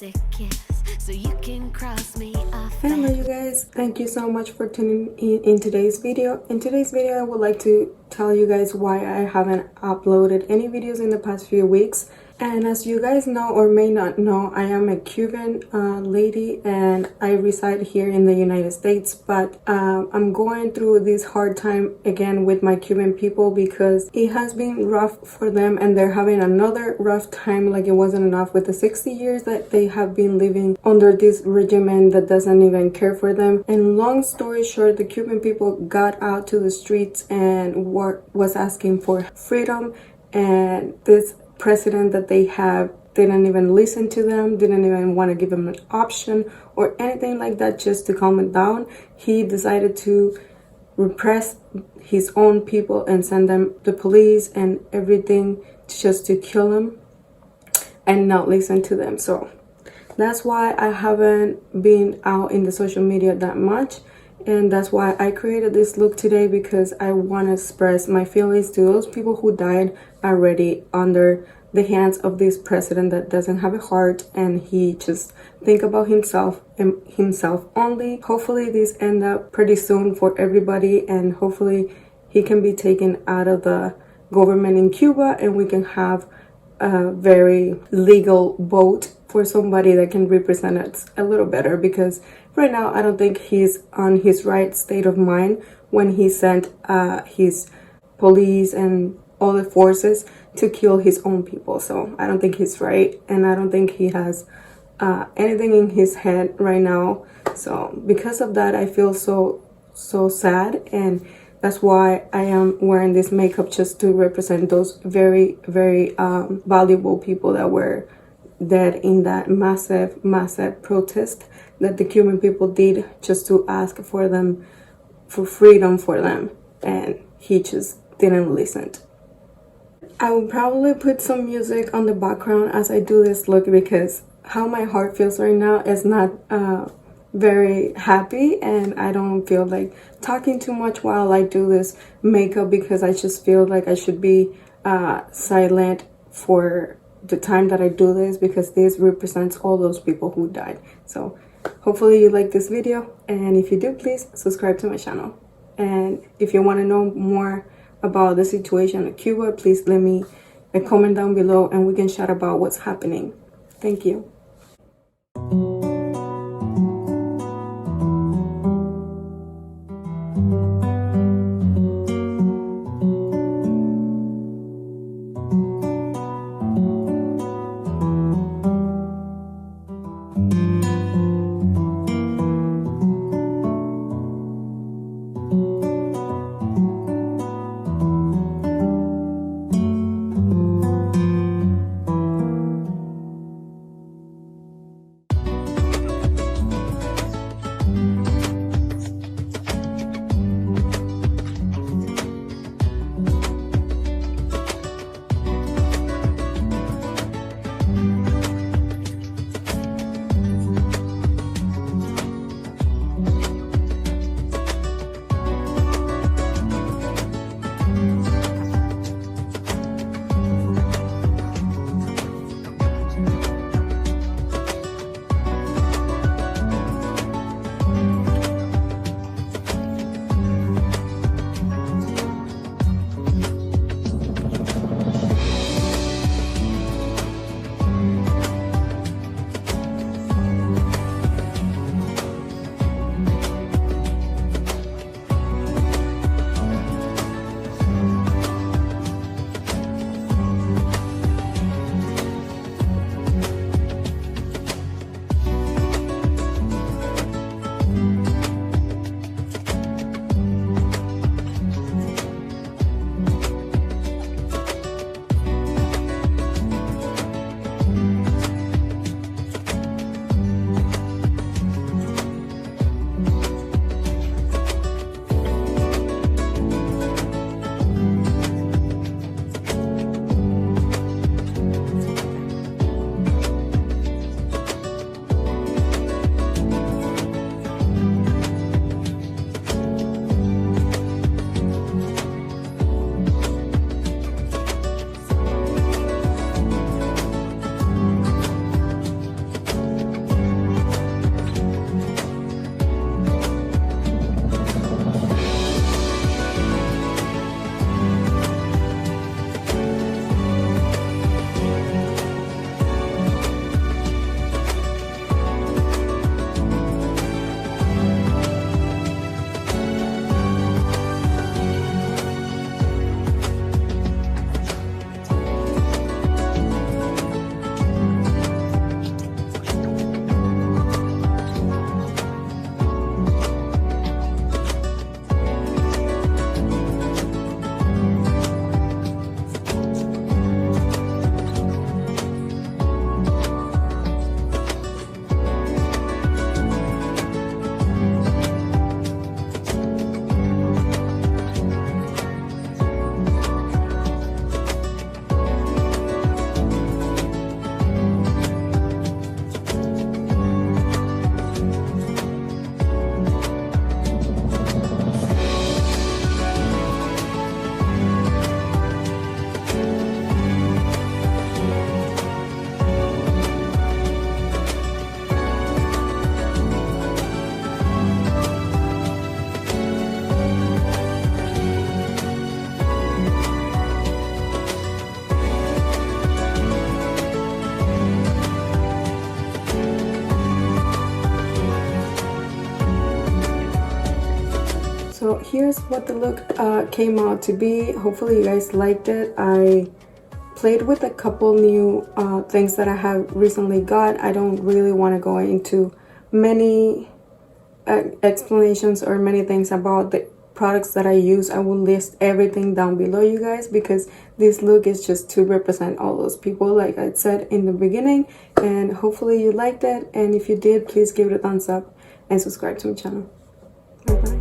romantic kiss so you can cross me off. Hello you guys, thank you so much for tuning in today's video. In today's video I would like to tell you guys why I haven't uploaded any videos in the past few weeks. And as you guys know or may not know, I am a Cuban lady and I reside here in the United States, but I'm going through this hard time again with my Cuban people because it has been rough for them and they're having another rough time. Like, it wasn't enough with the 60 years that they have been living under this regime that doesn't even care for them. And long story short, the Cuban people got out to the streets and was asking for freedom, and this president that they have didn't even listen to them, didn't even want to give them an option or anything like that just to calm it down. He decided to repress his own people and send them the police and everything just to kill them and not listen to them. So that's why I haven't been out in the social media that much, and that's why I created this look today, because I want to express my feelings to those people who died already under the hands of this president that doesn't have a heart and he just think about himself and himself only. Hopefully this end up pretty soon for everybody, and hopefully he can be taken out of the government in Cuba and we can have a very legal vote for somebody that can represent us a little better, because right now I don't think he's on his right state of mind when he sent his police and all the forces to kill his own people. So I don't think he's right, and I don't think he has anything in his head right now. So because of that, I feel so sad, and that's why I am wearing this makeup, just to represent those very valuable people that were dead in that massive protest that the Cuban people did just to ask for them, for freedom for them, and he just didn't listen. I will probably put some music on the background as I do this look, because how my heart feels right now is not very happy, and I don't feel like talking too much while I do this makeup, because I just feel like I should be silent for the time that I do this, because this represents all those people who died. So hopefully you like this video, and if you do, please subscribe to my channel. And if you want to know more about the situation in Cuba, please leave me a comment down below and we can chat about what's happening. Thank you. here's what the look came out to be. Hopefully you guys liked it. I played with a couple new things that I have recently got. I don't really want to go into many explanations or many things about the products that I use. I will list everything down below, you guys, because this look is just to represent all those people, like I said in the beginning. And hopefully you liked it, and if you did, please give it a thumbs up and subscribe to my channel. Bye bye.